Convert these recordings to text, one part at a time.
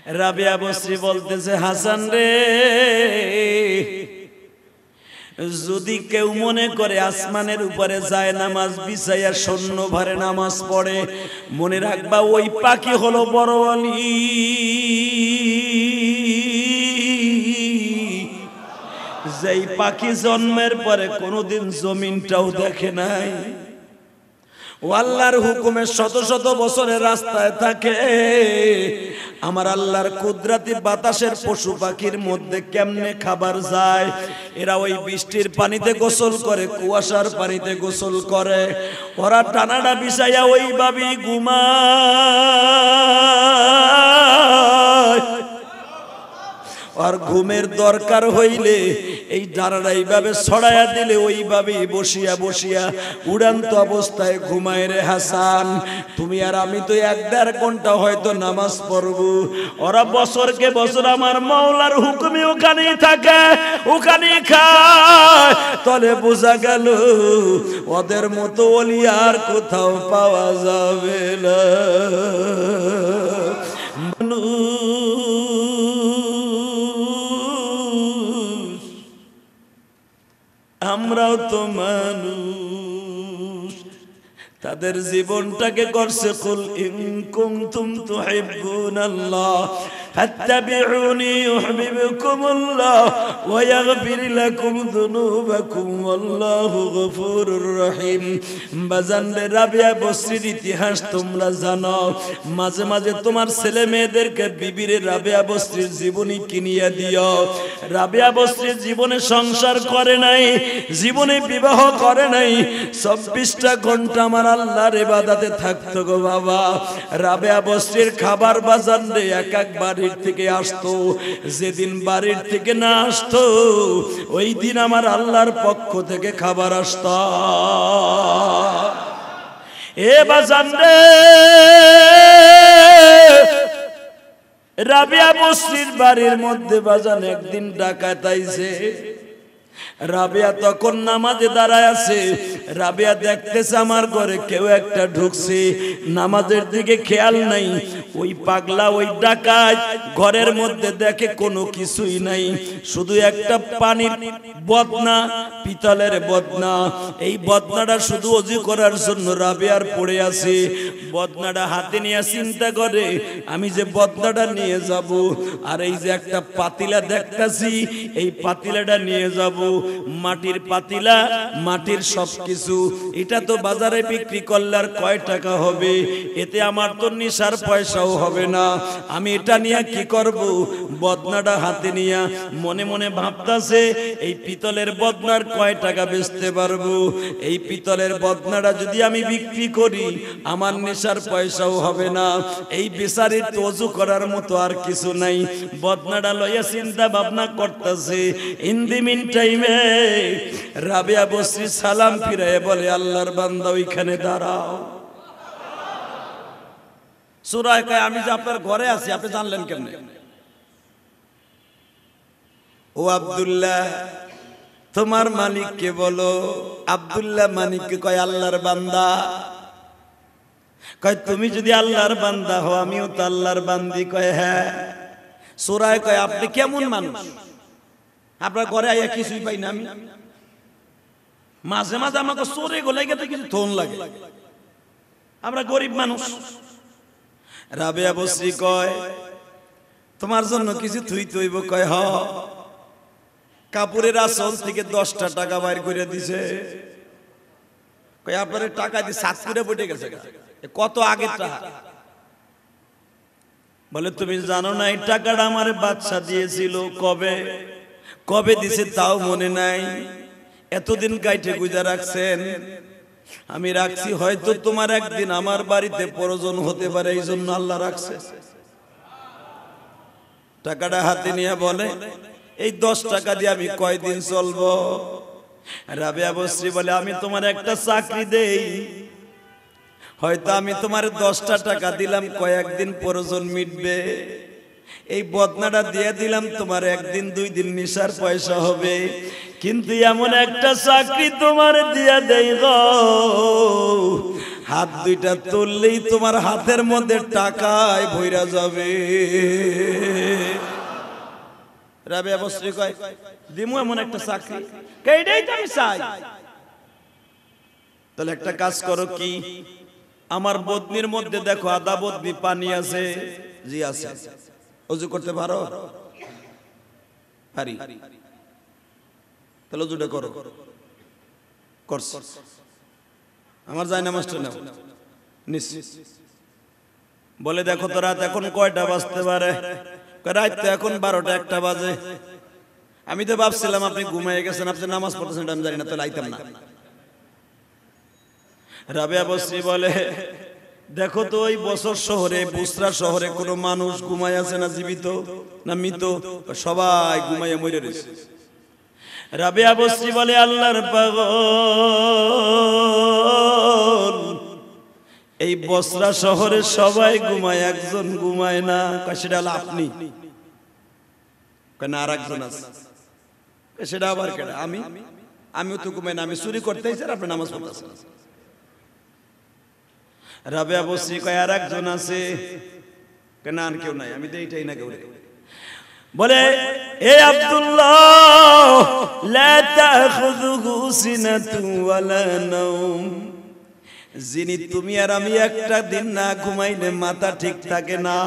রাবিয়া বসরি বলতেছে, হাসান রে, যদি কেউ মনে করে আসমানের উপরে যায় নামাজ বিছাইয়া শূন্য ভারে নামাজ পড়ে, মনে রাখবা ওই পাখি হলো বড় ওয়ালি। যেই পাখি জন্মের পরে কোনোদিন জমিনটাও দেখে নাই, ও আল্লাহর হুকুমে শত শত বছরের রাস্তায় থাকে। আমার আল্লাহর কুদরতি বাতাসের পশু পাখির মধ্যে কেমনে খাবার যায়, এরা ওই বৃষ্টির পানিতে গোসল করে, কুয়াশার পানিতে গোসল করে, ওরা টানাটা বিছাইয়া ওইভাবেই ঘুমায়। আর ঘুমের দরকার হইলে এই ডানাটা এইভাবে ছড়াইয়া দিলে ওইভাবেই বসিয়া বসিয়া উড়ান্ত অবস্থায় ঘুমায় রে হাসান। তুমি আর আমি তো 1-1.5 ঘন্টা হয়তো নামাজ পড়ব, ওরা বছরকে বছর আমার মাওলার হুকুমে ওখানেই থাকে, ওখানেই খায়। তলে বোঝা গেল ওদের মতো ওলি আর কোথাও পাওয়া যাবে না। আমরাও তো মানুষ, তাদের জীবনটাকে করছে কুল ইন কুনতুম তুহিব্বুনাল্লাহ ফাত্তাবিউনি ইউহিব্বুকুমুল্লাহ ওয়া ইয়াগফির লাকুম যুনুবাকুম ওয়াল্লাহু গফুরুর রহিম। বাজান রে, রাবিয়া বসরির ইতিহাস তোমরা জানো। মাঝে মাঝে তোমার ছেলে মেয়েদেরকে বিবিরে রাবিয়া বসরির জীবনী কিনিয়ে দিও। রাবিয়া বসরির জীবনে সংসার করে নাই, জীবনে বিবাহ করে নাই, 24টা ঘন্টা আমার আল্লাহর ইবাদতে থাকতো গো বাবা। রাবিয়া বসরির খাবার বাজান রে এক এক বাড়ির থেকে আসতো, যেদিন বাড়ির থেকে না আসতো ওই দিন আমার আল্লাহর পক্ষ থেকে খাবার আসতো। এ বাজান রে, রাবিয়া বসরির বাড়ির মধ্যে বাজান একদিন ডাকাত আইছে। রাবিয়া তখন নামাজে দাঁড়ায় আছে। রাবিয়া দেখতেছে আমার ঘরে কেউ একটা ঢুকছে, নামাজের দিকে খেয়াল নাই। ওই পাগলা, ওই ডাকাত ঘরের মধ্যে দেখে কোনো কিছুই নাই, শুধু একটা পানির বদনা, পিতলের বদনা। এই বদনাটা শুধু ওযু করার জন্য রাবিয়ার পড়ে আছে। বদনাটা হাতে নিয়ে চিন্তা করে, আমি যে বদনাটা নিয়ে যাব, আর এই যে একটা পাতিলা দেখতাছি, এই পাতিলাটা নিয়ে যাব। মাটির পাতিলা, মাটির সবকিছু, এটা তো বাজারে বিক্রি করলে আর কয় টাকা হবে? এতে আমার তো নিশার পয়সাও হবে না। আমি এটা নিয়ে কি করব? বদনাটা হাতে নিয়ে মনে মনে ভাবতাছে, এই পিতলের বদনার কয় টাকা বেচতে পারবো? এই পিতলের বদনাটা যদি আমি বিক্রি করি আমার নেশার পয়সাও হবে না। এই বেচারির তো ওযু করার মতো আর কিছু নাই। বদনাটা লইয়া চিন্তা ভাবনা করতেছে। ইন দি মিন টাইমে রাবিয়া বসরি সালাম ফিরায় বলে, আল্লাহর বান্দা ওইখানে দাঁড়াও। সূরায় কয়, আমি যে আপনার ঘরে আছি আপনি জানলেন কেমনে? ও আব্দুল্লাহ, তোমার মালিককে বলো। আব্দুল্লাহ মালিককে কয়, আল্লাহর বান্দা। কয়, তুমি যদি আল্লাহর বান্দা হও আমিও তো আল্লাহর বান্দি। কয়, হ্যাঁ। সূরায় কয়, আপনি কেমন মানুষ? আপনার ঘরে আইয়া কিছুই পাই না আমি। মাঝে মাঝে আমাকে চোরে গোলাই গেতে কিছু থন লাগে, আমরা গরিব মানুষ। রাবিয়া বসরি কয়, তোমার জন্য কিছু থুই থইব? কয়, হ। কাপড়ের আসল থেকে 10টা টাকা বাইর করে দিছে। কয়, আপনার টাকা দিয়ে 7 করে বটে গেছে। কত আগের টাকা? বলে, তুমি জানো না এই টাকাটা আমার বাচ্চা দিয়েছিল। কবে কবে দিছে তাও মনে নাই। এতদিন কাইটে গুজা রাখছেন। আমি রাখছি, হয়তো তোমার একদিন আমার বাড়িতে প্রয়োজন হতে পারে, এই জন্য আল্লাহ রাখছে। টাকাটা হাতে নিয়ে বলে, এই 10 টাকা দিয়ে আমি কয়দিন চলবো? রাবিয়া বসরি বলে, আমি তোমার একটা চাকরি দেই, হয়তো আমি তোমার 10টা টাকা দিলাম, কয়েকদিন প্রয়োজন মিটবে। এই বদনাটা দিয়ে দিলাম, তোমার 1 দিন 2 দিন নিশার পয়সা হবে। কিন্তু এমন একটা চাকরি তোমার দিয়া দেই গো, হাত দুইটা তুললেই তোমার হাতের মধ্যে টাকায় ভইরা যাবে। রাবেয়া বসরি কয় দিমু এমন একটা চাকরি, এইটাই তো আমি চাই। তাহলে একটা কাজ করো, কি আমার বদনির মধ্যে দেখো আদা বদনি পানি আছে। জি আছে। ওযু করতে পারো? পারি। তাহলে ওযুটা করো। করছ। আমার যায় নামাজটা নাও। নিস। বলে দেখো তো রাত এখন কয়টা বাজতে পারে? রাত তো এখন 12টা 1টা বাজে। আমি তো ভাবছিলাম আপনি ঘুমিয়ে গেছেন, আপনি নামাজ পড়তেছেন আমি জানি না, তো লাইতাম না। রাবেয়া বসরি বলে দেখো তো ওই বছর শহরে, বুসরা শহরে কোনো মানুষ ঘুমায় আছে না জীবিত না মৃত? সবাই ঘুমাইয়া মরে রয়েছে। রাবেয়া বসরি বলে আল্লাহর পাগল, এই বসরা শহরে সবাই ঘুমায়, একজন ঘুমায় না। সেটা হলো আপনি। কেন আর একজন আছে? সেটা আবার কেডা? আমিও তো ঘুমাই না, আমি চুরি করতে চাই, আপনি নামাজ পড়তেছেন। রাবেয়া বসরি কয় আর একজন আছে। কেন আর কেউ নাই? আমি তো এইটাই না কেউ। বলে এ আব্দুল্লাহ লা তাখুযুহু সিনাতুন ওয়ালা নাওম, যিনি তুমি আর আমি একটা দিন না ঘুমাইলে মাথা ঠিক থাকে না,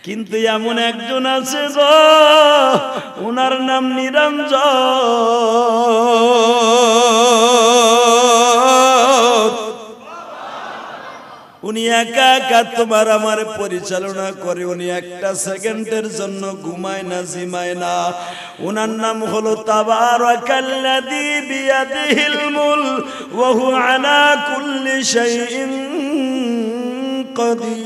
কিন্তু এমন একজন আছে গো, ওনার নাম নিরঞ্জন। উনি একা একা তোমার আমার পরিচালনা করে, উনি একটা সেকেন্ডের জন্য ঘুমায় না, জিমায় না। ওনার নাম হলো তাবারাকাল্লাযী বিয়াদিহিল মুলক ওয়া হুয়া আলা কুল্লি শাইইন কাদির।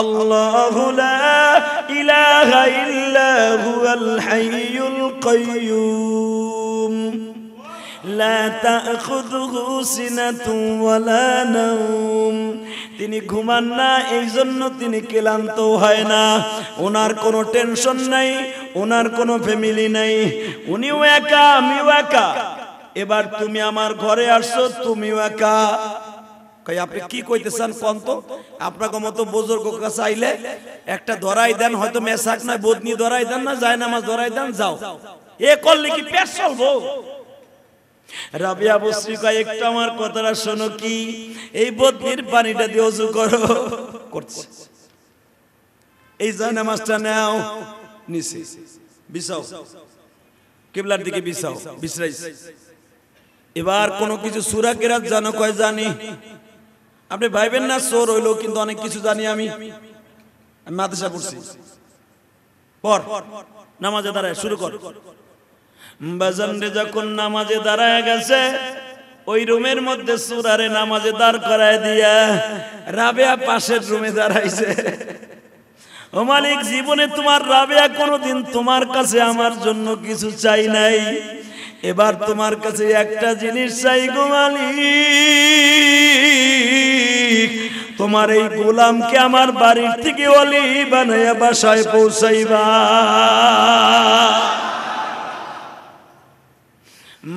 আল্লাহু লা ইলাহা ইল্লা হুয়াল হাইয়ুল কাইয়্যুম লা তাখুযুহু সিনাতুন ওয়ালা নাওম। তিনি ঘুমান না, এই জন্য তিনি ক্লান্ত হয় না। ওনার কোনো টেনশন নাই, ওনার কোনো ফ্যামিলি নাই, উনিও একা আমিও একা। এবার তুমি আমার ঘরে আসছো, তুমিও একা। কই আপনি কি কইতেছেন কোন তো? আপনাকে মতো বুজুর্গ কাছে আইলে একটা ধরাই দেন, হয়তো মেসাক নয় বদনি ধরাই দেন, না যায় নামাজ ধরাই দেন, যাও। এ করলে কি পেট চলবো? রাবেয়া বসরি কয় একটু আমার কথাটা শোনো, কি এই বদনির পানিটা দিয়ে ওযু করো। করছে। এই যায় নামাজটা নাও, নিচে বিছাও, কিবলার দিকে বিছাও, বিছরাইছে। এবার কোনো কিছু সূরা কিরাত জানো? কয় জানি। আপনি ভাইবেন না চোর হইলো, কিন্তু অনেক কিছু জানি আমি মাদ্রাসা পড়ছি। পর নামাজে দাঁড়ায় শুরু কর। বাজানরে যখন নামাজে দাঁড়ায় গেছে, ওই রুমের মধ্যে সূরারে নামাজে দাঁড় করায় দিয়া রাবেয়া পাশের রুমে দাঁড়াইছে। ও মালিক, জীবনে তোমার রাবেয়া কোনোদিন তোমার কাছে আমার জন্য কিছু চাই নাই, এবার তোমার কাছে একটা জিনিস চাই গো মালিক, তোমার এই গোলামকে আমার বাড়ির থেকে ওলি বানাইয়া বাসায় পৌঁছাইবা।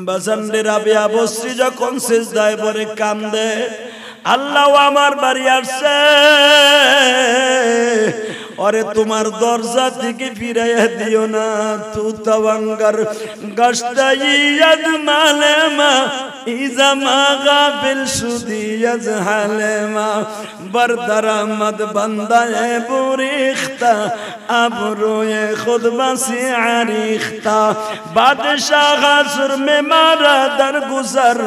বাজানরে রাবেয়া বসরি যখন সিজদায় পড়ে কান্দে, আল্লাহ আমার বাড়ি আসছে, ওরে তোমার দরজা থেকে ফিরাইয়া দিও না। তু তাওয়াঙ্গার গাশতাইয়াদ মালেমা ইজামা গাফিল সুদিয়াজ হালেমা বরদরামদ বান্দায়ে বুরিখতা আবরুয়ে খুদ বাসি আরিখতা বাদশাহ গাসর মে মারা দর গুজর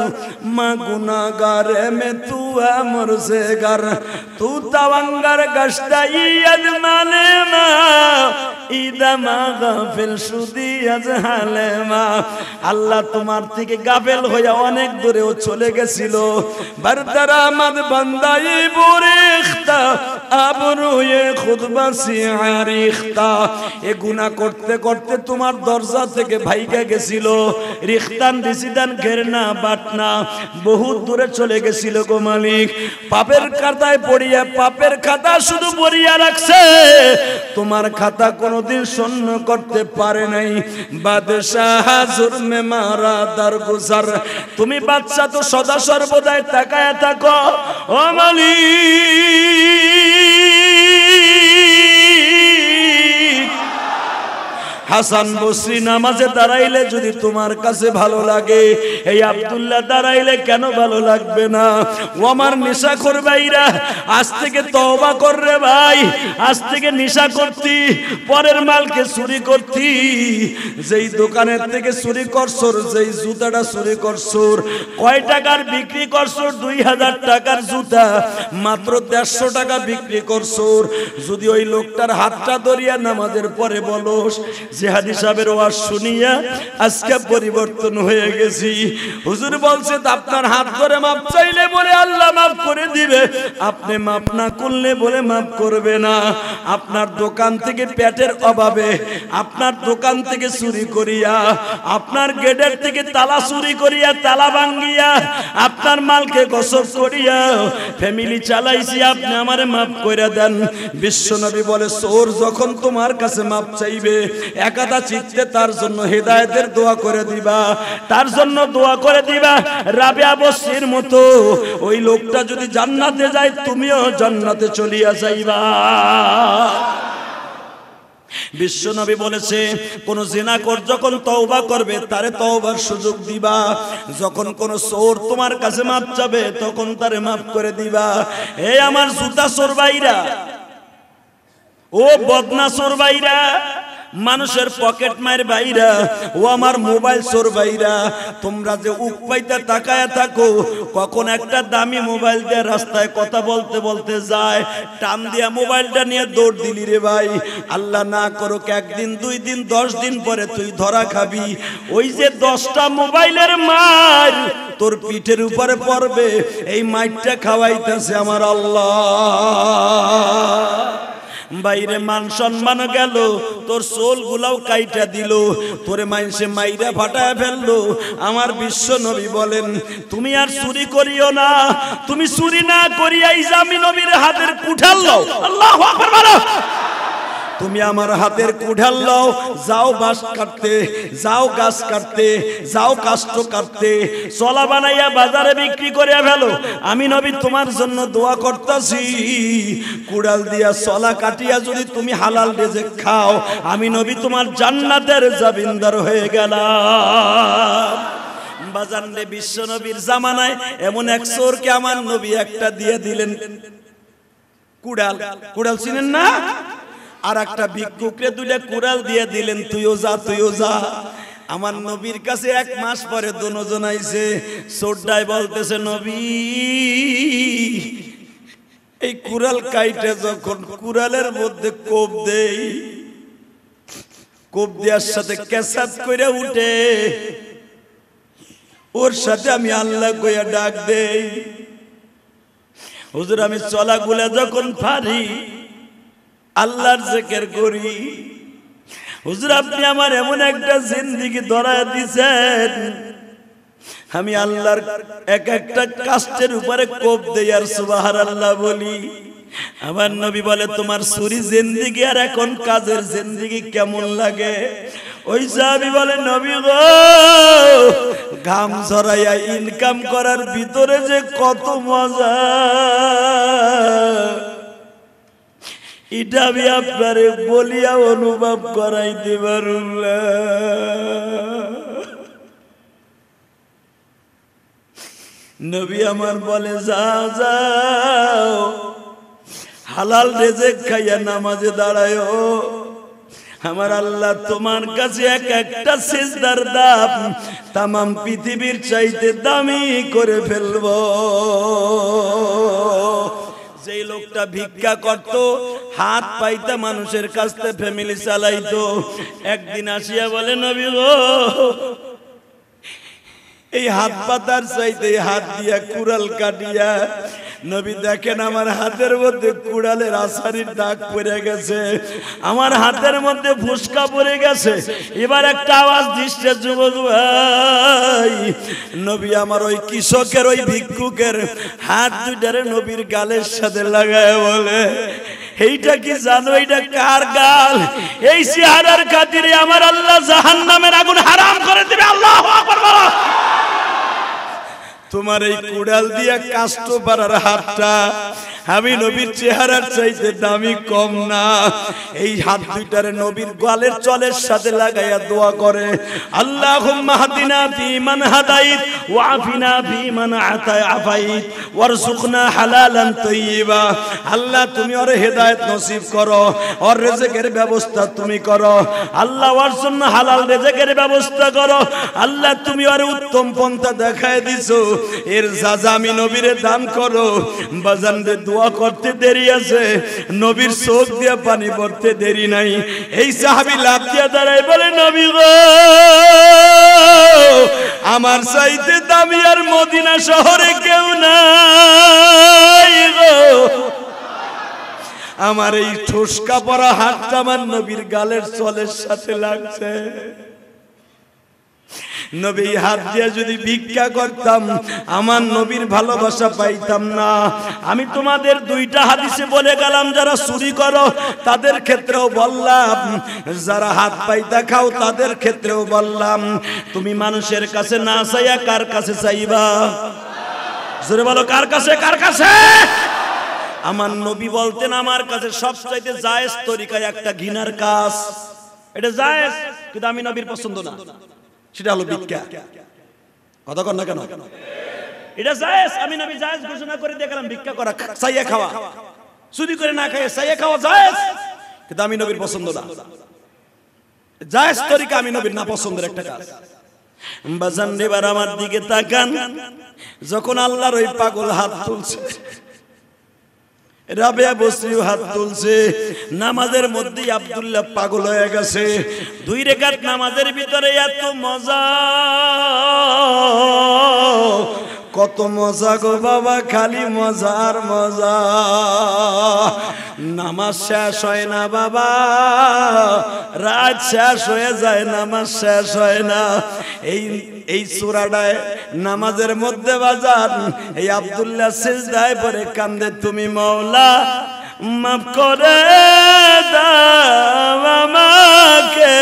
মা গুনাহগার মে তু আমর से गर तू तवंगर गश्ताइयद मालेमा ইদামা গাফিল সুদি আজহালেমা। আল্লাহ তোমার থেকে গাফেল হয়ে অনেক দূরেও চলে গেছিল। বরদরামদ বান্দায়ে বুরিখতা আবরুয়ে খুদবাসি রিখতা। এ গুনাহ করতে করতে তোমার দরজা থেকে ভাইগা গেছিল, রিখতান রিসিদান ঘেরনা বাটনা বহুত দূরে চলে গেছিল গো মালিক। পাপের খাতায় পড়িয়া পাপের খাতা শুধু পড়িয়া রাখছে, তোমার খাতা কোনোদিন শূন্য করতে পারে নাই। বাদশাহ জুরমে মারা দারগুজার, তুমি বাচ্চা তো সদা সর্বদাই তাকায়া থাকো ও মালিক। হাসান বসরি নামাজে দাঁড়াইলে যদি তোমার কাছে ভালো লাগে, এই আব্দুল্লাহ দাঁড়াইলে কেন ভালো লাগবে না? ও আমার নেশাখোর ভাইরা, আজ থেকে তওবা কর রে ভাই। আজ থেকে নেশা করতি, পরের মালকে চুরি করতি। যেই দোকানের থেকে চুরি করছর, যেই জুতাটা চুরি করছর, কয় টাকার বিক্রি করছর? 2000 টাকার জুতা মাত্র 150 টাকা বিক্রি করছর। যদি ওই লোকটার হাতটা ধরিয়া নামাজের পরে বলস, জিহাদি সাহেবের ওয়াজ শুনিয়া আজকে পরিবর্তন হয়ে গেছি, হুজুর বলছে আপনার হাত ধরে মাপ চাইলে বলে আল্লাহ মাফ করে দিবে, আপনি মাপ না করলে বলে মাফ করবে না। আপনার দোকান থেকে পেটের অভাবে, আপনার দোকান থেকে চুরি করিয়া, আপনার গেটের থেকে তালা চুরি করিয়া, তালা ভাঙ্গিয়া, আপনার মালকে গসব করিয়া ফ্যামিলি চালাইছি, আপনি আমারে মাফ করে দেন। বিশ্বনবী বলে চোর যখন তোমার কাছে মাপ চাইবে, একাদা চিত্তে তার জন্য হেদায়েতের দোয়া করে দিবা, তার জন্য দোয়া করে দিবা। রাবিয়া বসরির মতো ওই লোকটা যদি জান্নাতে যায়, তুমিও জান্নাতে চলিয়া যাইবা। বিশ্বনবী বলেছে কোন জিনাখোর যখন তওবা করবে, তারে তওবার সুযোগ দিবা। যখন কোন চোর তোমার কাছে মাপ চাবে, তখন তারে মাফ করে দিবা। এই আমার জুতা চোর ভাইরা, ও বদনা চোর ভাইরা, মানুষের পকেট মায়ের ভাইরা, ও আমার মোবাইল চোর ভাইরা, তোমরা যে উপাইতে তাকায়া থাকো, কখন একটা দামি মোবাইল দিয়ে রাস্তায় কথা বলতে বলতে যায়, টান দিয়া মোবাইলটা নিয়ে দৌড় দিলি রে ভাই। আল্লাহ না করুক একদিন, 2 দিন, 10 দিন পরে তুই ধরা খাবি। ওই যে 10টা মোবাইলের মার তোর পিঠের উপরে পড়বে, এই মাইরটা খাওয়াইতেছে আমার আল্লাহ। বাইরে মান সম্মান গেল, তোর সোল গুলাও কাইটা দিল, তোরে মাইনসে মাইরা ফাটায় ফেললো। আমার বিশ্ব নবী বলেন তুমি আর চুরি করিও না, তুমি চুরি না করিয়াই জামি নবীর হাতের কুঠাল লও। আল্লাহু আকবার বলো। তুমি আমার হাতের কুঠাল লও, যাও বাঁশ কাটতে, যাও গাছ কাটতে, যাও কাষ্ঠ কাটতে, চলা বানাইয়া বাজারে বিক্রি করিয়া ফেলো। আমি নবী তোমার জন্য দোয়া করতেছি, কুড়াল দিয়া চলা কাটিয়া যদি তুমি হালাল রিজিক খাও, আমি নবী তোমার জান্নাতের জামিনদার হয়ে গেলাম। বাজারে বিশ্ব নবীর জামানায় এমন এক চোরকে আমার নবী একটা দিয়ে দিলেন কুড়াল। কুড়াল চিনেন না? আর একটা ভিক্ষুকরে 2টা কুড়াল দিয়ে দিলেন, তুইও যা, তুইও যা। আমার নবীর কাছে 1 মাস পরে দুজন আইছে, চোরটাই বলতেছে নবী, এই কুড়াল কাইটে যখন কুড়ালের মধ্যে কোপ দেই, কোপ দেওয়ার সাথে কেসাত কইরা উঠে, ওর সাথে আমি আল্লাহ কইয়া ডাক দেই। হুজুর আমি চলাগুলা যখন পারি, আল্লাহর জিকির করি। হুজুর আপনি আমার এমন একটা জিন্দেগি ধরায় দিয়েছেন, আমি আল্লাহর এক একটা কাষ্টের উপরে কোপ দেই আর সুবহানাল্লাহ বলি। আমার নবী বলে তোমার চুরি জিন্দেগি আর এখন কাজের জিন্দেগি কেমন লাগে? ওই সাহাবী বলে নবী গো, ঘাম ঝরাইয়া ইনকাম করার ভিতরে যে কত মজা, এটা আমি আপনারে বলিয়া অনুভব করাইতে পারুম না। নবী আমার বলে যাও যাও, হালাল রিজিক খাইয়া নামাজে দাঁড়ায়ো, আমার আল্লাহ তোমার কাছে এক একটা সিজদার দাম তামাম পৃথিবীর চাইতে দামি করে ফেলবো। যেই লোকটা ভিক্ষা করত, হাত পাইতা মানুষের কাছ থেকে ফ্যামিলি চালাইতো, একদিন আসিয়া বলে নবী গো, এই হাত পাতার চাইতে হাত দিয়া কুড়াল কাটিয়া নবী দেখেন আমার হাতের মধ্যে কুড়ালের আছাড়ির দাগ পড়ে গেছে, আমার হাতের মধ্যে ফুসকা পড়ে গেছে। এবার একটা আওয়াজ দিচ্ছে, যুবক ভাই, নবী আমার ওই কৃষকের ওই ভিক্ষুকের হাত দুইটারে নবীর গালের সাথে লাগায় বলে, এইটা কি জানো, এইটা কার গাল? এই চেহারার খাতিরে আমার আল্লাহ জাহান্নামের আগুন হারাম করে দিবে। আল্লাহু আকবার বলো। তোমার এই কুড়াল দিয়া কাষ্ট পারার হাতটা আমি নবীর চেহারার চাইতে দামি কম না। এই হাত দুইটারে নবীর গালের চলের সাথে লাগাইয়া দোয়া করে, আল্লাহুম্মা হাদিনা ফীমান হাদাইত ওয়া আফিনা ফীমান আফাইত ওয়ারযুকনা হালালান তাইয়্যিবা। আল্লাহ তুমি ওর হেদায়েত নসিব করো, ওর রিজকের ব্যবস্থা তুমি করো। আল্লাহ ওর জন্য হালাল রিজকের ব্যবস্থা করো। আল্লাহ তুমি ওর উত্তম পন্থা দেখায় দিছো, এর সাজা আমি নবীরে দান করো। বাজান রে, দোয়া করতে দেরি আছে, নবীর চোখ দিয়ে পানি পড়তে দেরি নাই। এই সাহাবী লাফ দিয়ে দাঁড়ায় বলে, নবী গো, আমার চাইতে দামি আর মদিনা শহরে কেউ নাই গো। আমার এই ঠুসকা পরা হাতটা আমার নবীর গালের চলের সাথে লাগছে। নবী হাত দিয়ে যদি ভিক্ষা করতাম আমার নবীর ভালোবাসা পাইতাম না। আমি তোমাদের দুইটা হাদিসে বলে গেলাম, যারা চুরি করো তাদের ক্ষেত্রেও বললাম, যারা হাত পাইতা খাও তাদের ক্ষেত্রেও বললাম, তুমি মানুষের কাছে না চাইয়া কার কাছে চাইবা? জোরে বলো, কার কাছে? কার কাছে? আমার নবী বলতেন, আমার কাছে সবচাইতে জায়েজ তরিকায় একটা ঘৃণার কাজ, এটা জায়েজ, কিন্তু আমি নবীর পছন্দ না, সেটা হলো ভিক্ষা। কথা কর না কেন? এটা জায়েজ, আমি নবী জায়েজ ঘোষণা করে দিয়ে গেলাম, ভিক্ষা করা, চাইয়া খাওয়া, চুরি করে না খাইয়ে চাইয়া খাওয়া জায়েজ, কিন্তু আমি নবীর পছন্দ না। জায়েজ তরিকা আমি নবীর না পছন্দের একটা কাজ। বাজান এবার আমার দিকে তাকান, যখন আল্লাহর ওই পাগল হাত তুলছে, রাবেয়া বসরিও হাত তুলছে, নামাজের মধ্যে আব্দুল্লাহ পাগল হয়ে গেছে। 2 রাকাত নামাজের ভিতরে এত মজা, কত মজা গো বাবা, খালি মজার মজা। নামাজ শেষ হয় না বাবা, রাত শেষ হয়ে যায়, নামাজ শেষ হয় না। এই সূরাটায় নামাজের মধ্যে বাজার এই আব্দুল্লাহ সিজদায় পড়ে কান্দে, তুমি মাওলা মাফ করে দাও আমাকে,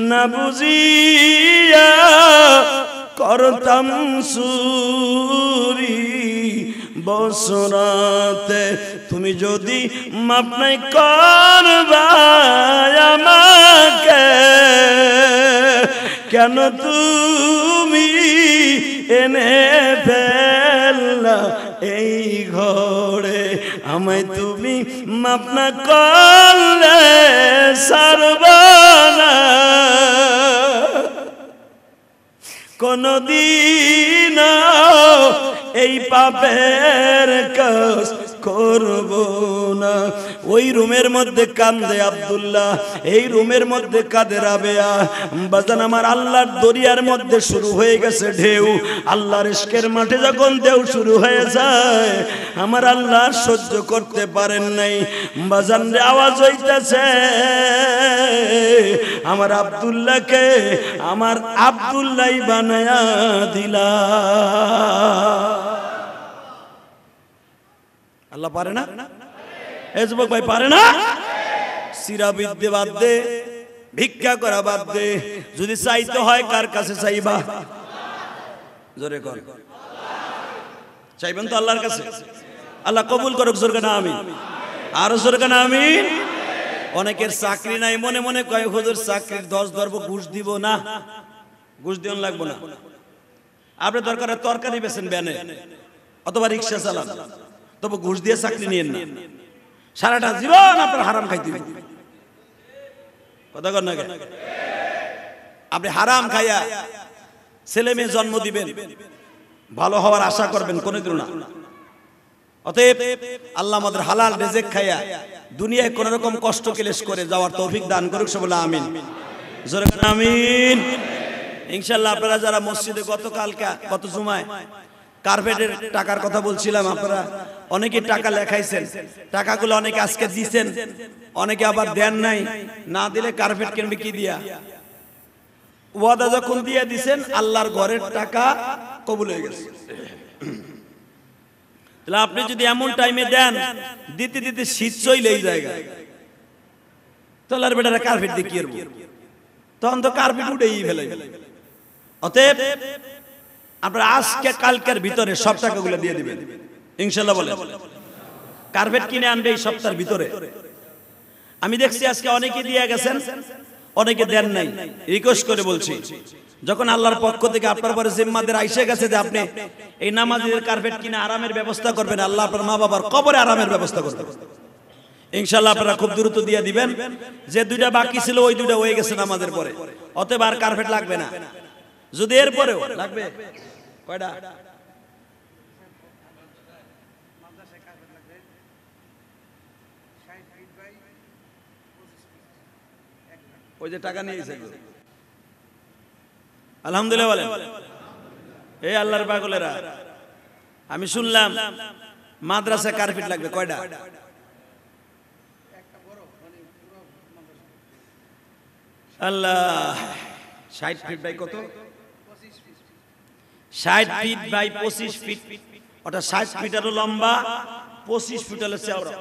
না বুঝিয়া করতাম চুরি বসরাতে, তুমি যদি মাফ নাই করবা আমাকে, কেন তুমি এনে ফেললা এই ঘরে, আমায় তুমি মাফ না করলে ছাড়বা না, কোনদিন এই পাপের কাজ করব না। ওই রুমের মধ্যে কান্দে আব্দুল্লাহ, এই রুমের মধ্যে কাঁদে রাবেয়া। বাজান আমার আল্লাহর দরিয়ার মধ্যে শুরু হয়ে গেছে ঢেউ, আল্লাহর ইশকের মাঠে যখন ঢেউ শুরু হয়ে যায়, আমার আল্লাহ সহ্য করতে পারেন নাই। বাজান রে, আওয়াজ হইতেছে, আমার আব্দুল্লাহকে আমার আব্দুল্লাহ বানায়া দিলা। আল্লাহ পারে না? এ যুবক ভাই, পারে না? সিরা বিদ্যে বাদ দে, ভিক্ষা করা বাদ দে, যদি চাইতে হয় কার কাছে চাইবা? জোরে কর, চাইবেন তো আল্লাহর কাছে। আল্লাহ কবুল করুক, জোরে না আমিন, আরো জোরে না আমিন। অনেকের চাকরি নাই, মনে মনে কয় হুজুর চাকরির 10 ধরব, ঘুষ দিব না, ঘুষ দিন লাগবো না। আপনি দরকার তরকারি বেচেন ব্যানে অথবা রিক্সা চালান, তবে ঘুষ দিয়ে চাকরি নিয়েন না, সারাটা জীবন আপনার হারাম খাইতে হবে। কথা কর না? আপনি হারাম খাইয়া ছেলে মেয়ে জন্ম দিবেন, ভালো হওয়ার আশা করবেন কোনদিন না। অতএব আল্লাহ আমাদের হালাল রিজিক খাইয়া দুনিয়ায় কোন রকম কষ্ট ক্লেশ করে যাওয়ার তৌফিক দান করুক, সবাই বলে আমিন, জোরে আমিন। ইনশাআল্লাহ আপনারা যারা মসজিদে গত জুমায় কার্পেটের টাকার কথা বলছিলাম, আপনারা অনেকে টাকা লেখাইছেন, টাকাগুলো অনেকে আজকে দিছেন, অনেকে আবার দেন নাই। না দিলে কার্পেট কিনবে কি দিয়া? ওয়াদা যখন দিয়ে দিছেন, আল্লাহর ঘরের টাকা কবুল হয়ে গেছে। তাহলে আপনি যদি এমন টাইমে দেন, দিতে দিতে শীত চলেই জায়গা, তাহলে আর বেটারা কার্পেট দিয়ে কি করব? তখন তো কার্পেট উঠেই ফেলে। অতএব আপনারা আজকে কালকের ভিতরে সব টাকাগুলো দিয়ে দিবেন ইনশাআল্লাহ। বলেন কার্পেট কিনে আনবে এই সপ্তাহের ভিতরে। আমি দেখছি আজকে অনেকে দিয়ে গেছেন, অনেকে দেন নাই। রিকোয়েস্ট করে বলছি, যখন আল্লাহর পক্ষ থেকে আপনার পরে জিম্মাদের আইসে গেছে যে আপনি এই নামাজের কার্পেট কিনে আরামের ব্যবস্থা করবেন, আল্লাহ আপনার মা বাবার কবরে আরামের ব্যবস্থা করবেন ইনশাআল্লাহ। আপনারা খুব দ্রুত দিয়ে দিবেন। যে দুইটা বাকি ছিল ওই দুইটা হয়ে গেছে নামাজের পরে, অতএব আর কার্পেট লাগবে না। যদি এরপরেও লাগবে কয়টা? ওই যে টাকা নিয়েছে আলহামদুলিল্লাহ বলেন। এই আল্লাহর পাগলেরা, আমি শুনলাম মাদ্রাসা কার্পেট লাগবে কয়টা? আল্লাহ, 60 ফিট বাই কত? 60 ফিট বাই 25 ফিট, ওটা 60 ফিটারও লম্বা, 25 ফিট হলো চওড়া,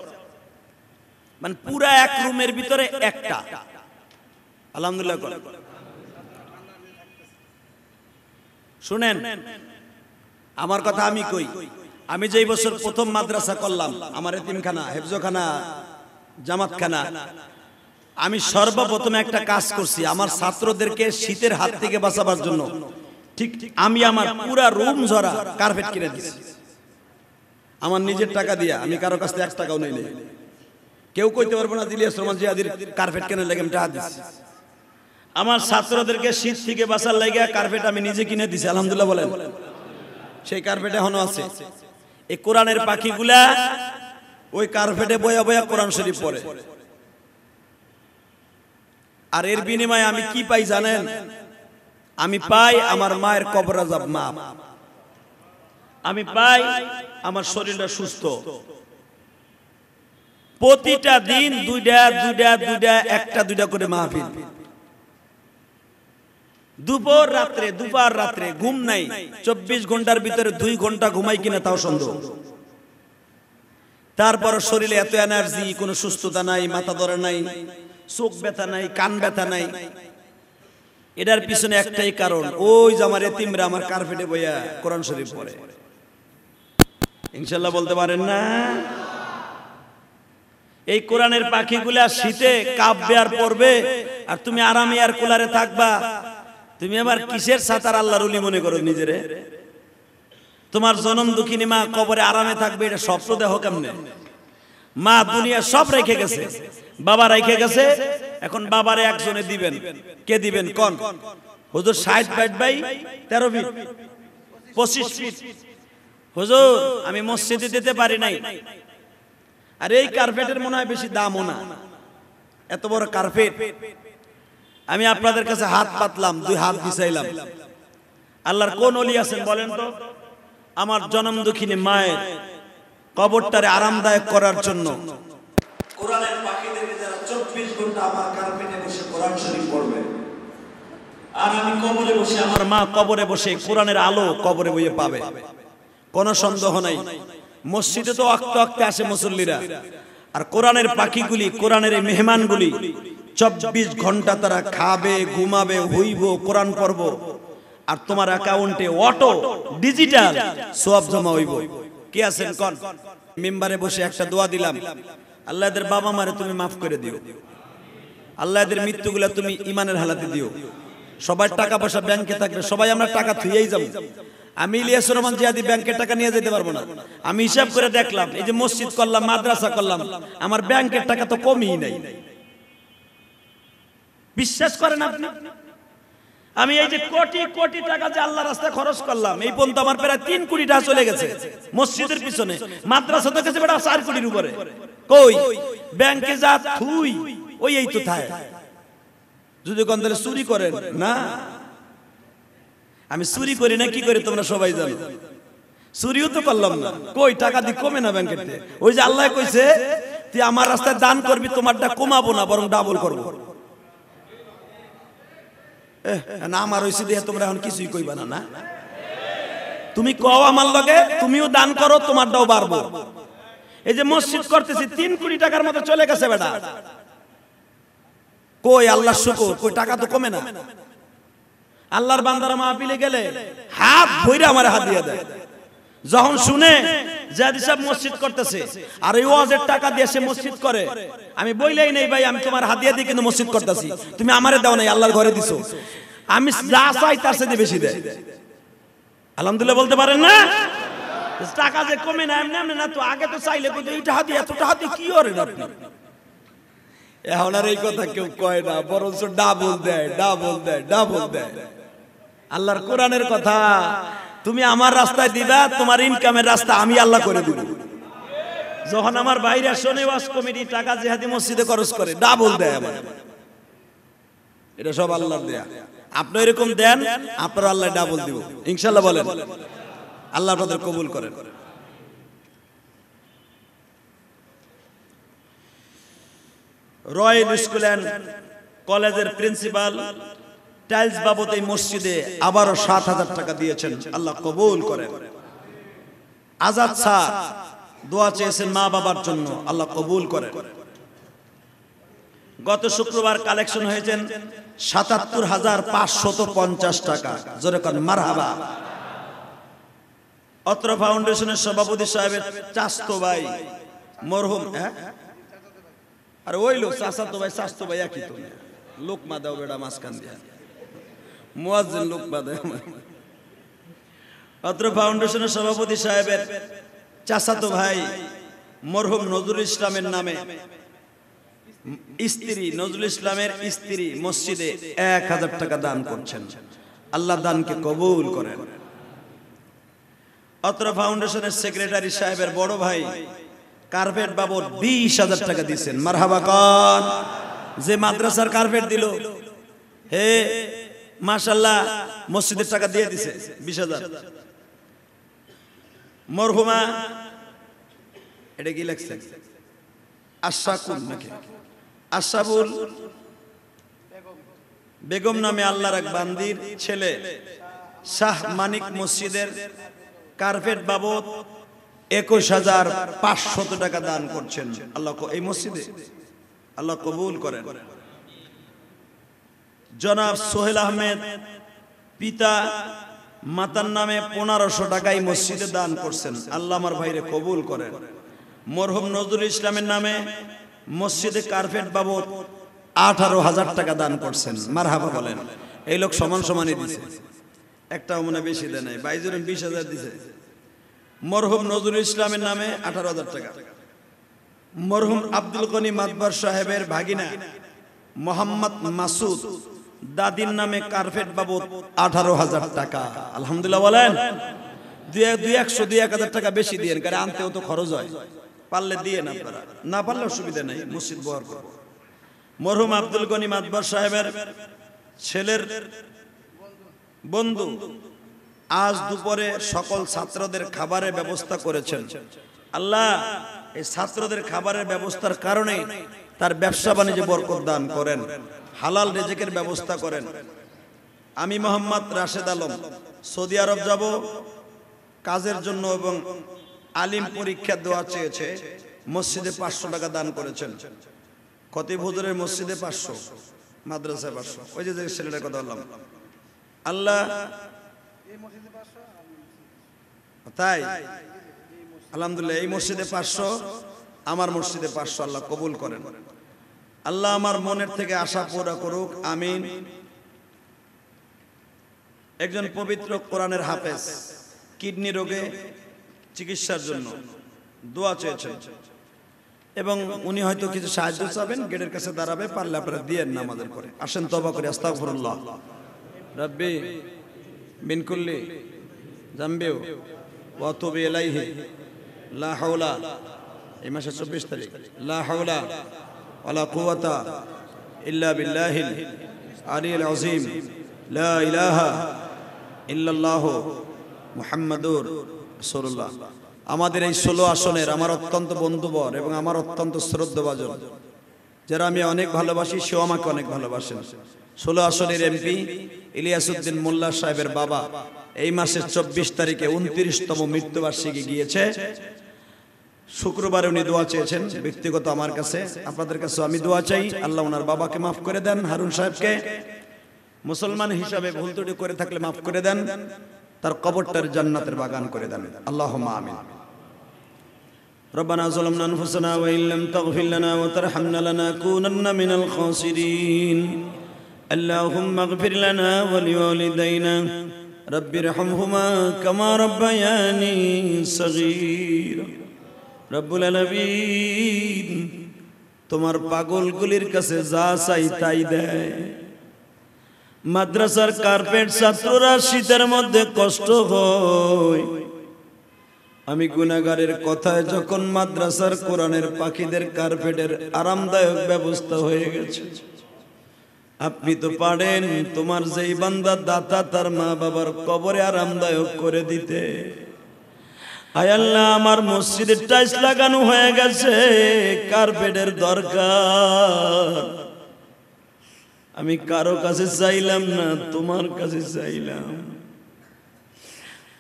মানে পুরা এক রুমের ভিতরে একটা। আলহামদুলিল্লাহ। শুনেন আমার কথা, আমি কই, আমি যেই বছর প্রথম মাদ্রাসা করলাম, আমার এতিমখানা, হেফজখানা, জামাতখানা, আমি সর্বপ্রথম একটা কাজ করছি আমার ছাত্রদেরকে শীতের হাত থেকে বাঁচাবার জন্য। ঠিক আমি আমার পুরা রুম ঝরা কার্পেট কিনে দিয়েছি আমার নিজের টাকা দিয়া। আমি কারো কাছ থেকে 1 টাকাও নেই। কেউ কইতে পারবো না দিলিয়াস রহমান জিয়াদির কার্পেট কেনার লেগে আমি টাকা দিচ্ছি। আমার ছাত্রদেরকে শীত থেকে বাঁচার লাগে কার্পেট আমি নিজে কিনে দিছি আলহামদুলিল্লাহ বলেন। সেই কার্পেট এখনো আছে। এই কোরআনের পাখিগুলা ওই কার্পেটে বয়া বয়া কোরআন শরীফ পড়ে। আর এর বিনিময়ে আমি কি পাই জানেন? আমি পাই আমার মায়ের কবর আযাব মাফ, আমি পাই আমার শরীরটা সুস্থ। প্রতিটা দিন দুইটা একটা দুইটা করে মাহফিল, দুপুর রাত্রে ঘুম নাই। 24 ঘন্টার ভিতরে 2 ঘন্টা ঘুমাই কিনা তাও সন্দেহ। তারপর শরীরে এত এনার্জি, কোনো সুস্থতা নাই, মাথা ধরে নাই, চোখ ব্যথা নাই, কান ব্যথা নাই। এটার পিছনে একটাই কারণ, ওই যে আমার এতিমরা আমার কার্পেটে বইয়া কোরআন শরীফ পড়ে। ইনশাআল্লাহ বলতে পারেন না? এই কোরআনের পাখিগুলা শীতে কাঁপবে আর পড়বে, আর তুমি আরামে আর কুলারে থাকবা। তুমি আবার কিসের সাতার আল্লাহর ওলি মনে করো নিজেরে? তোমার জনম দুঃখিনী মা কবরে আরামে থাকবে, এটা স্বপ্ন দেখো কেমনে? মা দুনিয়া সব রেখে গেছে, বাবা রেখে গেছে, এখন বাবারে একজনে দিবেন। কে দিবেন কোন? হুজুর 60 ফিট বাই 13 ফিট 25 ফিট। হুজুর আমি মসজিদে দিতে পারি নাই। আর এই কার্পেটের মনে হয় বেশি দামও না, এত বড় কার্পেট। আমি আপনাদের কাছে হাত পাতলাম, 2 হাত বিছাইলাম। আল্লাহর কোন ওলি আছেন বলেন তো আমার জনম দুঃখিনী মায়ের কবরটারে আরামদায়ক করার জন্য? কোরআনের পাখিদেরকে যারা 24 ঘন্টা আমার কার্পেটে বসে কোরআন শরীফ পড়বে, আর আমি কবরে বসে, আমার মা কবরে বসে কোরআনের আলো কবরে বইয়ে পাবে, কোনো সন্দেহ নাই। মসজিদে তো ওয়াক্তে ওয়াক্তে আসে মুসল্লিরা, আর কোরআনের পাখিগুলি, কোরআনের এই মেহমানগুলি 24 ঘন্টা তারা খাবে, ঘুমাবে, হইব, কোরআন পড়ব, আর তোমার অ্যাকাউন্টে অটো ডিজিটাল সওয়াব জমা হইব। কি আছেন কোন? মিম্বারে বসে একটা দোয়া দিলাম, আল্লাহ এদের বাবা মারে তুমি মাফ করে দিও, আল্লাহ এদের মৃত্যুগুলা তুমি ইমানের হালাতে দিও। সবার টাকা পয়সা ব্যাংকে থাকবে, সবাই আমরা টাকা থুইয়েই যাব। আমি ইলিয়াস রহমান জিয়াদি ব্যাংকের টাকা নিয়ে যেতে পারবো না। আমি হিসাব করে দেখলাম, এই যে মসজিদ করলাম, মাদ্রাসা করলাম, আমার ব্যাংকের টাকা তো কমই নাই। বিশ্বাস করেন আপনি? আমি এই যে কোটি কোটি টাকা যে আল্লাহর রাস্তায় খরচ করলাম, এই পর্যন্ত আমার প্রায় 3 কোটি টাকা চলে গেছে মসজিদের পিছনে। মাদ্রাসা তো গেছে বেটা 4 কোটির উপরে। কই ব্যাংকে যা থুই ওই এই তো থাকে। যদি কোন দলে চুরি করেন না, আমি চুরি করি না, কি করি তোমরা সবাই জানো। চুরিও তো করলাম না, কই টাকা দি কমে না ব্যাংকের থেকে। ওই যে আল্লাহ কইছে তুই আমার রাস্তায় দান করবি, তোমারটা কমাবো না বরং ডাবল করবো। না আমার হইছে দিয়ে তোমরা এখন কিছুই কইবা না। না তুমি কও আমার লগে, তুমিও দান করো, তোমারটাও বাড়বো। এই যে মসজিদ করতেছি 3 কোটি টাকার মতো চলে গেছে বেটা, কই আল্লাহর শুকর, কই টাকা তো কমে না। আল্লাহর বান্দারা মাহফিলে গেলে হাত ভইরা আমারে হাদিয়া দেয়। যখন শুনে জাদি সাহেব মসজিদ করতেছে আর এই ওয়াজের টাকা দিয়ে সে মসজিদ করে, আমি বইলাই নাই ভাই আমি তোমার হাদিয়া দিয়ে কিন্তু মসজিদ করতেছি, তুমি আমারে দাও নাই, আল্লাহর ঘরে দিছো। আমি যা চাই তার সাথে বেশি দেয়। আলহামদুলিল্লাহ বলতে পারেন না? টাকা যে কমে না এমনি এমনি না তো, আগে তো চাইলে কইতো এইটা হাদিয়া এতটা হাদিয়া কি করেন আপনি। এখন আর এই কথা কেউ কয় না, বরঞ্চ ডাবল দেয়, ডাবল দেয়, ডাবল দেয়। আল্লাহর কোরআনের কথা, তুমি আমার রাস্তায় দিবা, তোমার ইনকামের রাস্তা আমি আল্লাহ করে দিব। যখন আমার বাইরে শোনে ওয়াজ কমিটি টাকা জিহাদি মসজিদে খরচ করে, ডাবল দেয় আমার। এটা সব আল্লাহর দেয়া। আপনি এরকম দেন, আপনার আল্লাহ ডাবল দিব ইনশাআল্লাহ। বলেন আল্লাহ আপনাদের কবুল করেন। রয়্যাল স্কুল অ্যান্ড কলেজের প্রিন্সিপাল টাইলস বাবদ এই মসজিদে আবারও 7,000 টাকা দিয়েছেন, আল্লাহ কবুল করেন। আজাদ স্যার দোয়া চেয়েছেন মা বাবার জন্য, আল্লাহ কবুল করেন। গত শুক্রবার কালেকশন হয়েছেন 77,550 টাকা, জোরে করেন মারহাবা। অত্র ফাউন্ডেশনের সভাপতি সাহেবের চাচতো ভাই মরহুম, আর ওই লোক চাচাতো ভাই চাচতো ভাই একই তো, লোকমা দাও বেড়া মাঝখান দিয়া মুয়াজ্জিন লোকমা দাও। অত্র ফাউন্ডেশনের সভাপতি সাহেবের চাচাতো ভাই মরহুম নজরুল ইসলামের নামে স্ত্রী, নজরুল ইসলামের স্ত্রী মসজিদে 1,000 টাকা দান করছেন, আল্লাহ দানকে কবুল করেন। অত্র ফাউন্ডেশনের সেক্রেটারি সাহেবের বড় ভাই কার্পেট বাবদ 20,000 টাকা দিচ্ছেন, মারহাবা কন। যে মাদ্রাসার কার্পেট দিল, হে মাশাআল্লাহ মসজিদের টাকা দিয়ে দিছে 20,000। মরহুমা এটা কি লেখছে আশাকুল নাকি আশাবুল বেগম নামে আল্লাহর এক বান্দির ছেলে শাহ মানিক মসজিদের কার্পেট বাবদ 21,500 টাকা দান করছেন, আল্লাহ এই মসজিদে আল্লাহ কবুল করেন। জনাব সোহেল আহমেদ পিতা মাতার নামে 1,500 টাকাই মসজিদে দান করছেন, আল্লাহ আমার ভাইরে কবুল করেন। মরহুম নজরুল ইসলামের নামে মসজিদে কার্পেট বাবদ 18,000 টাকা দান করছেন, মারহাবা বলেন। এই লোক সমান সমানই দিছে, একটাও মনে বেশি দেয় নাই, 20,000 দিছে। মরহুম নজরুল ইসলামের নামে 18,000 টাকা। মরহুম আব্দুল গনি মাতবার সাহেবের ভাগিনা মোহাম্মদ মাসুদ দাদির নামে কার্পেট বাবদ 18,000 টাকা, আলহামদুলিল্লাহ বলেন। 200-1,000 টাকা বেশি দিয়েন, কারণ আনতেও তো খরচ হয়, পারলে দিয়ে না, আপনারা না পারলে অসুবিধা নেই, মসজিদ ব্যবহার করব। মরহুম আব্দুল গনি মাতবার সাহেবের ছেলের বন্ধু আজ দুপুরে সকল ছাত্রদের খাবারের ব্যবস্থা করেছেন, আল্লাহ এই ছাত্রদের খাবারের ব্যবস্থার কারণে তার ব্যবসা বাণিজ্যে বরকত দান করেন, হালাল রিজিকের ব্যবস্থা করেন। আমি মোহাম্মদ রাশেদ আলম সৌদি আরব যাব কাজের জন্য এবং আলিম পরীক্ষা দেওয়া চেয়েছে, মসজিদে 500 টাকা দান করেছেন। খতিব হুজুরের মসজিদে 500, মাদ্রাসায় 500, ওই যে ছেলেটার কথা বললাম। আল্লাহ তাই আলহামদুলিল্লাহ এই মসজিদে 500, আমার মসজিদে 500, আল্লাহ কবুল করেন। আল্লাহ আমার মনের থেকে আশা পুরা করুক, আমিন। একজন পবিত্র কোরআনের হাফেজ কিডনি রোগে চিকিৎসার জন্য দোয়া চেয়েছেন এবং উনি হয়তো কিছু সাহায্য চাবেন, গেটের কাছে দাঁড়াবে, পারলে আপনারা দিয়েন না আমাদের করে। আসেন তওবা করি, আস্তাগফিরুল্লাহ রাব্বি মিন কুল্লি যামবি ওয়া আতুবু ইলাইহি লা হাওলা, এই মাসের 24 তারিখ, লা হাওলা ওয়ালা কুওয়াতা ইল্লা বিল্লাহিল আলিয়্যিল আযীম, লা ইলাহা ইল্লাল্লাহু মুহাম্মাদুর রাসূলুল্লাহ। আমাদের এই 16 আসনের আমার অত্যন্ত বন্ধুবর এবং আমার অত্যন্ত শ্রদ্ধাভাজন, যারা আমি অনেক ভালোবাসি, সেও আমাকে অনেক ভালোবাসেন। 16 আসনের এমপি ইলিয়াসউদ্দিন মোল্লা সাহেবের বাবা এই মাসের 24 তারিখে 29তম মৃত্যুবার্ষিকী গিয়েছে। শুক্রবারে উনি দোয়া চেয়েছেন ব্যক্তিগত আমার কাছে, আপনাদের কাছে আমি দোয়া চাই, আল্লাহ ওনার বাবাকে মাফ করে দেন, হারুন সাহেবকে মুসলমান হিসাবে ভুল ত্রুটি করে থাকলে মাফ করে দেন, তার কবরটার জান্নাতের বাগান করে দেন, আল্লাহুম্মা আমিন। ربنا ظلمنا أنفسنا وإن لم تغفر لنا وترحمنا لنكونن من الخاسرين اللهم اغفر لنا ولوالدينا رب ارحمهما كما ربياني صغيرا رب العالمين তোমার পাগলগুলির কাছে যা চাই তাই দেয়। মাদ্রাসার কার্পেট ছাত্ররা শীতের মধ্যে কষ্ট হয়, আমি গুনাহগারের কথায় যখন মাদ্রাসার কোরআনের পাখিদের কার্পেটের আরামদায়ক ব্যবস্থা হয়ে গেছে, আপনি তো পারেন তোমার যেই বান্দা দাতা তার মা বাবার কবরে আরামদায়ক করে দিতে। আয় আল্লাহ, আমার মসজিদের টাইলস লাগানো হয়ে গেছে, কার্পেটের দরকার। আমি কারো কাছে চাইলাম না, তোমার কাছে চাইলাম।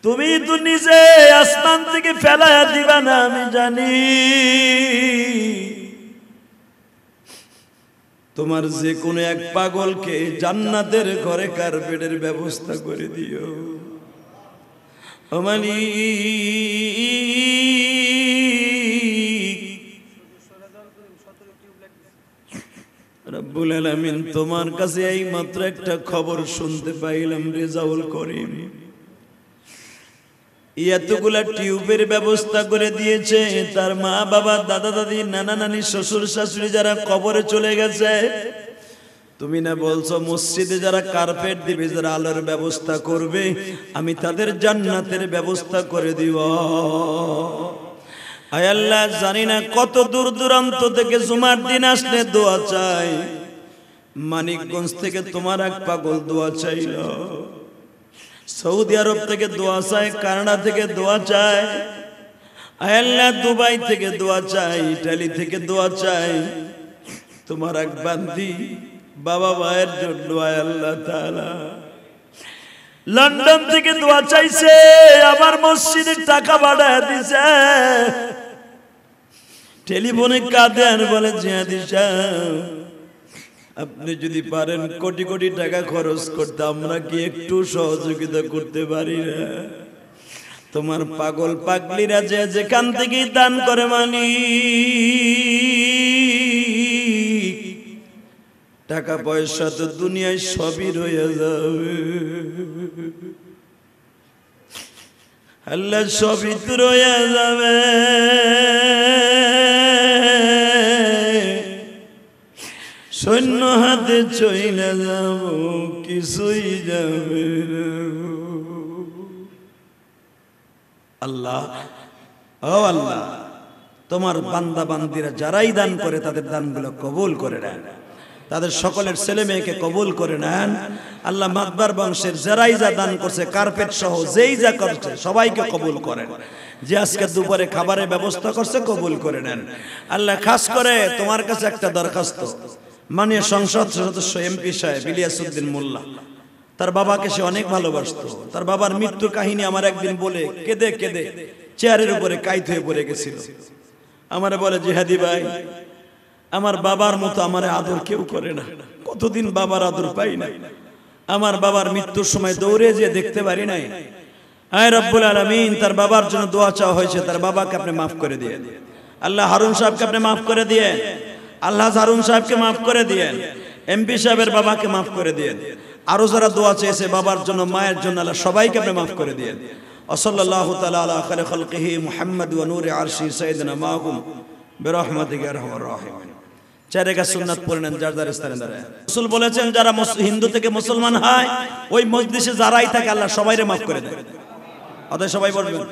তুমি তো নিজে আসমান থেকে ফেলায়া দিবা না, আমি জানি। তোমার যে কোনো এক পাগলকে জান্নাতের ঘরে কার্পেটের ব্যবস্থা করে দিও। আমানি রব্বুল আলামিন, তোমার কাছে এই মাত্র একটা খবর শুনতে পাইলাম, রেজাউল করিম এতগুলা টিউবের ব্যবস্থা করে দিয়েছে। তার মা বাবা, দাদা দাদি, নানা নানি, শ্বশুর শাশুড়ি যারা কবরে চলে গেছে, তুমি না বলছো মসজিদে যারা কার্পেট দিবে, যারা আলোর ব্যবস্থা করবে, আমি তাদের জান্নাতের ব্যবস্থা করে দিব। আয় আল্লাহ, জানি না কত দূর দূরান্ত থেকে জুমার দিন আসলে দোয়া চাই। মানিকগঞ্জ থেকে তোমার এক পাগল দোয়া চাইল, সৌদি আরব থেকে দোয়া চায়, কানাডা থেকে দোয়া চায়, আয় আল্লাহ দুবাই থেকে দোয়া চাই, ইটালি থেকে দোয়া চাই। তোমার এক বান্দি বাবা মায়ের জন্য, আয় আল্লাহ তাআলা লন্ডন থেকে দোয়া চাইছে, আমার মসজিদের টাকা বাড়ায় দিছে। টেলিফোনে কাঁদে আর বলে, জিহাদি সাহেব আপনি যদি পারেন কোটি কোটি টাকা খরচ করতে, আমরা কি একটু সহযোগিতা করতে পারি না? তোমার পাগল পাগলিরা যে যেখান থেকে দান করে, মানি টাকা পয়সা তো দুনিয়ায় সবই রয়ে যাবে, আল্লাহ সবই তো রয়ে যাবে। সৈন্য হাতে চইলে যাব, কিছুই যাবে না। আল্লাহ, ও আল্লাহ, তোমার বান্দা বান্দিরা যারাই দান করে তাদের দানগুলো কবুল করে নেন, তাদের সকলের ছেলে মেয়েকে কবুল করে নেন। আল্লাহ মাতবার বংশের যারাই যা দান করছে, কার্পেট সহ যেই যা করছে, সবাইকে কবুল করেন। যে আজকে দুপুরে খাবারের ব্যবস্থা করছে, কবুল করে নেন। আল্লাহ, খাস করে তোমার কাছে একটা দরখাস্ত, মাননীয় সংসদ সদস্য এমপি সাহেব ইলিয়াসউদ্দিন মোল্লা, তার বাবাকে সে অনেক ভালোবাসতো। তার বাবার মৃত্যুর কাহিনী আমার একদিন বলে কেঁদে কেঁদে চেয়ারের উপরে কাইত হয়ে পড়ে গেছিল। আমার বলে, জিহাদি ভাই, আমার বাবার মতো আমার আদর কেউ করে না, কতদিন বাবার আদর পাই না। আমার বাবার মৃত্যুর সময় দৌড়ে যে দেখতে পারি নাই। আয় রব্বুল আলামিন, তার বাবার জন্য দোয়া চাওয়া হয়েছে, তার বাবাকে আপনি মাফ করে দিয়ে। আল্লাহ হারুন সাহেবকে আপনি মাফ করে দিয়ে, আল্লাহ হারুন সাহেবকে মাফ করে দিয়েন, এমপি সাহেবের বাবাকে মাফ করে দিয়েন। আরো যারা দোয়া চেয়েছে বাবার জন্য, মায়ের জন্য, আল্লাহ সবাইকে আপনি মাফ করে দিয়েন। ওয়াসাল্লাল্লাহু তাআলা আলা খায়রি খালকিহি মুহাম্মদ ওয়া নূরি আরশি সাইয়্যিদিনা মাহুম বিরহমাতিকা ইয়া আরহামার রাহিমিন। চার রাকাত সুন্নাত পড়ে নেন যার যার স্থানে দাঁড়ায়। রাসূল বলেছেন, যারা হিন্দু থেকে মুসলমান হয়, ওই মজলিসে যারাই থাকে আল্লাহ সবাইরে মাফ করে দেন। অতএব সবাই বলবেন